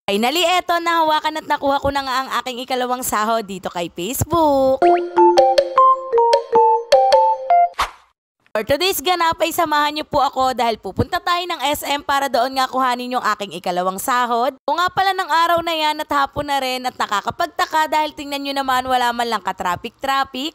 Finally, eto, nahawakan at nakuha ko na nga ang aking ikalawang sahod dito kay Facebook. For today's ganap ay samahan niyo po ako dahil pupunta tayo ng SM para doon nga kuhanin yung aking ikalawang sahod. O nga pala ng araw na yan at hapon na rin at nakakapagtaka dahil tingnan nyo naman wala man lang ka-traffic.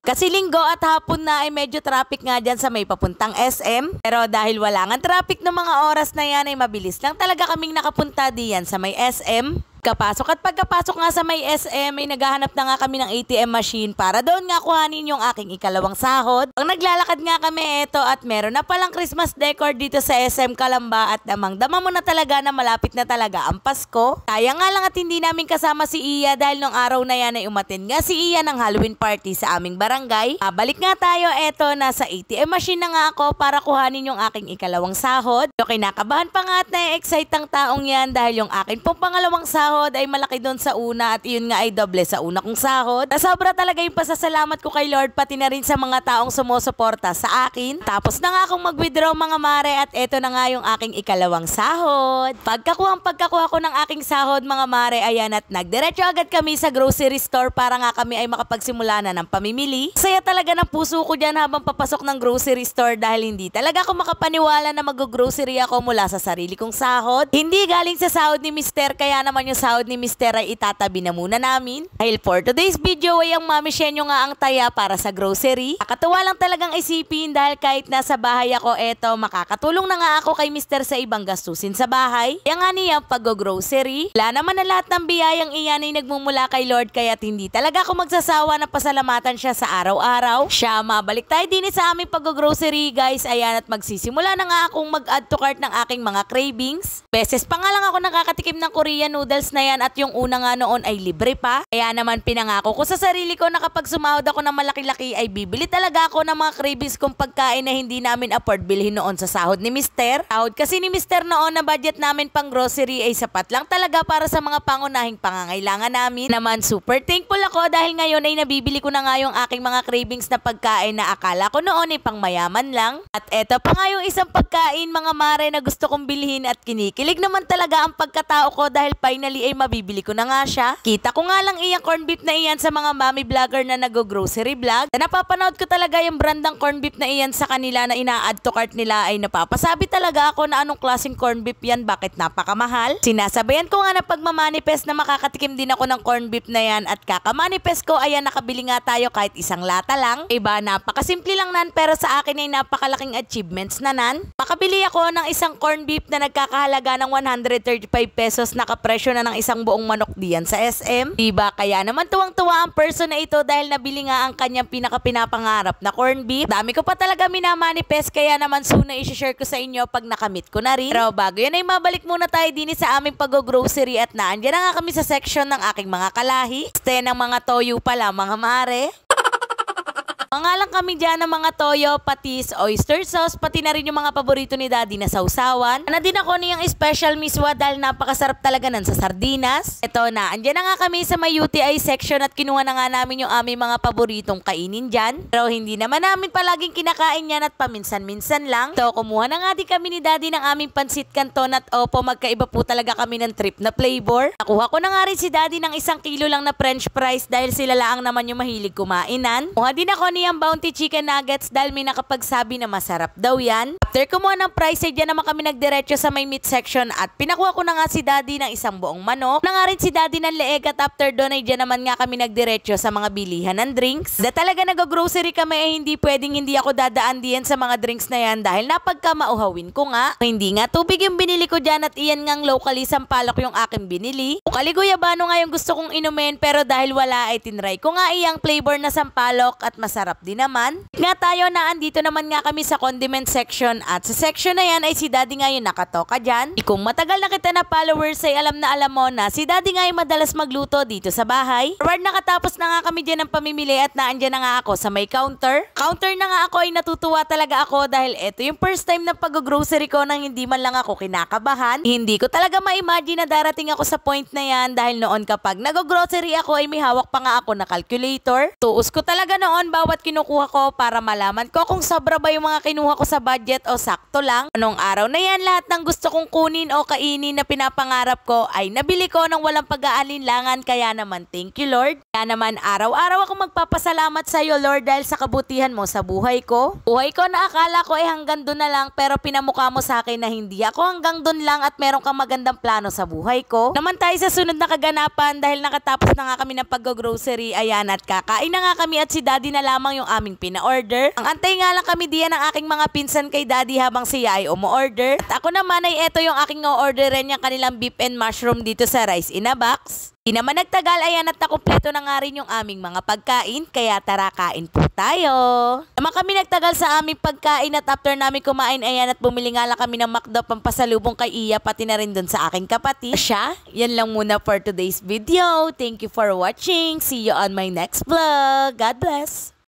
Kasi linggo at hapon na ay medyo traffic nga dyan sa may papuntang SM. Pero dahil wala nga traffic ng mga oras na yan ay mabilis lang talaga kaming nakapunta diyan sa may SM. Kapasok at pagkapasok nga sa may SM ay naghahanap na nga kami ng ATM machine para doon nga kuhanin yung aking ikalawang sahod. Pag naglalakad nga kami eto at meron na palang Christmas decor dito sa SM Calamba at damang-dama mo na talaga na malapit na talaga ang Pasko. Kaya nga lang at hindi namin kasama si Iya dahil nung araw na yan ay umattend nga si Iya ng Halloween party sa aming barangay. Balik nga tayo eto, nasa ATM machine na nga ako para kuhanin yung aking ikalawang sahod. So kinakabahan pa nga at na-excite ang taong yan dahil yung akin pong pangalawang sahod ay malaki doon sa una at yun nga ay doble sa una kong sahod. Sobra talaga yung pasasalamat ko kay Lord pati na rin sa mga taong sumusuporta sa akin. Tapos na nga akong mag-withdraw mga mare at eto na nga yung aking ikalawang sahod. Pagkakuha ko ng aking sahod mga mare, ayan at nagdiretso agad kami sa grocery store para nga kami ay makapagsimula na ng pamimili. Saya talaga ng puso ko dyan habang papasok ng grocery store dahil hindi talaga ako makapaniwala na mag-grocery ako mula sa sarili kong sahod. Hindi galing sa sahod ni Mister, kaya naman yung sahod ni Mister ay itatabi na muna namin. Dahil for today's video ay ang Mami Shenyo nga ang taya para sa grocery. Nakakatuwa lang talagang isipin dahil kahit nasa bahay ako eto, makakatulong na nga ako kay Mister sa ibang gastusin sa bahay. Kaya nga niya pag-grocery. Wala naman na lahat ng biyayang iyan ay nagmumula kay Lord kaya't hindi talaga ako magsasawa na pasalamatan siya sa araw-araw. Siya, mabalik tayo din sa aming pag-grocery guys. Ayan at magsisimula na nga akong mag-add to cart ng aking mga cravings. Beses pa nga lang ako nakakatikim ng Korean noodles na yan at yung una nga noon ay libre pa. Kaya naman pinangako ko sa sarili ko na kapag sumahod ako ng malaki-laki ay bibili talaga ako ng mga cravings kong pagkain na hindi namin afford bilhin noon sa sahod ni Mister. Sahod kasi ni Mister noon na budget namin pang grocery ay sapat lang talaga para sa mga pangunahing pangangailangan namin. Naman super thankful ako dahil ngayon ay nabibili ko na nga yung aking mga cravings na pagkain na akala ko noon ay pang mayaman lang. At eto pa nga yung isang pagkain mga mare na gusto kong bilhin at kinikilig naman talaga ang pagkatao ko dahil finally ay mabibili ko na nga siya. Kita ko nga lang iyang corn beef na iyan sa mga mami vlogger na nag-grocery vlog. Na napapanood ko talaga yung brandang corn beef na iyan sa kanila na ina-add to cart nila ay napapasabi talaga ako na anong klaseng corn beef yan, bakit napakamahal. Sinasabayan ko nga na pagmamanifest na makakatikim din ako ng corn beef na yan at kakamanifest ko ayan nakabili nga tayo kahit isang lata lang. Iba napakasimple lang nan pero sa akin ay napakalaking achievements na nan. Makabili ako ng isang corn beef na nagkakahalaga ng 135 pesos, nakapresyo na ng isang buong manok diyan sa SM. Diba? Kaya naman tuwang-tuwa ang person na ito dahil nabili nga ang kanyang pinaka-pinapangarap na corn beef. Dami ko pa talaga minamanifest kaya naman soon na i-share ko sa inyo pag nakamit ko na rin. Pero bago yan ay mabalik muna tayo din sa aming pag-grocery at naandyan na nga kami sa section ng aking mga kalahi. Ste ng mga toyo pala mga mare. Mga lang kami dyan ng mga toyo, patis, oyster sauce, pati na rin yung mga paborito ni Daddy na sausawan. Na din ako niyang special miswa dahil napakasarap talaga nan sa sardinas. Ito na, andyan na nga kami sa may UTI section at kinuha na nga namin yung aming mga paboritong kainin dyan. Pero hindi naman namin palaging kinakain yan at paminsan-minsan lang. So kumuha na nga din kami ni Daddy ng aming pansit canton at opo, magkaiba po talaga kami ng trip na flavor. Nakuha ko na nga rin si Daddy ng 1 kilo lang na french fries dahil sila lang naman yung mahilig kumainan. Kuha din ako ang Bounty Chicken Nuggets dahil may nakapagsabi na masarap daw yan. After kumuha ng price ay dyan naman kami nagdiretso sa may meat section at pinakuha ko na nga si Daddy ng isang buong manok. Na nga rin si Daddy ng leeg at after doon ay dyan naman nga kami nagdiretso sa mga bilihan ng drinks. Da talaga nag-grocery kami ay hindi pwedeng hindi ako dadaan diyan sa mga drinks na yan dahil napagka mauhawin ko nga. Hindi nga tubig yung binili ko dyan at iyan ngang locally sampalok yung aking binili. Ukali guyabano nga yung gusto kong inumin pero dahil wala ay tinry ko nga iyang flavor na sampalok at masarap din naman. Nga tayo na andito naman nga kami sa condiment section at sa section na yan ay si Daddy nga yung nakatoka dyan. Kung matagal na kita na followers ay alam na alam mo na si Daddy nga yung madalas magluto dito sa bahay. Forward nakatapos na nga kami dyan ng pamimili at naandyan na nga ako sa may counter. Counter na nga ako ay natutuwa talaga ako dahil eto yung first time na pag-grocery ko nang hindi man lang ako kinakabahan. Hindi ko talaga ma-imagine na darating ako sa point na yan dahil noon kapag nag-grocery ako ay may hawak pa nga ako na calculator. Tuos ko talaga noon bawat bawat kinukuha ko para malaman ko kung sobra ba yung mga kinuha ko sa budget o sakto lang. Anong araw na yan, lahat ng gusto kong kunin o kainin na pinapangarap ko ay nabili ko ng walang pag-aalinlangan, kaya naman thank you Lord. Kaya naman araw-araw ako magpapasalamat sa iyo Lord dahil sa kabutihan mo sa buhay ko. Buhay ko na akala ko ay hanggang doon na lang, pero pinamukha mo sa akin na hindi ako hanggang doon lang at meron kang magandang plano sa buhay ko. Naman tayo sa sunod na kaganapan dahil nakatapos na nga kami ng pag-grocery. Ayan, at kakain na nga kami at si Daddy na lamang yung aming pina-order. Ang antay nga lang kami diyan ng aking mga pinsan kay Daddy habang siya ay umu-order. At ako naman ay eto yung aking o-orderin yung kanilang beef and mushroom dito sa rice in a box. Di naman nagtagal, ayan, at nakumpleto na nga rin yung aming mga pagkain, kaya tara kain po tayo. Naman kami nagtagal sa aming pagkain at after namin kumain, ayan, at bumili nga lang kami ng McDo pampasalubong kay Iya, pati na rin dun sa aking kapatid. Siya, yan lang muna for today's video. Thank you for watching. See you on my next vlog. God bless.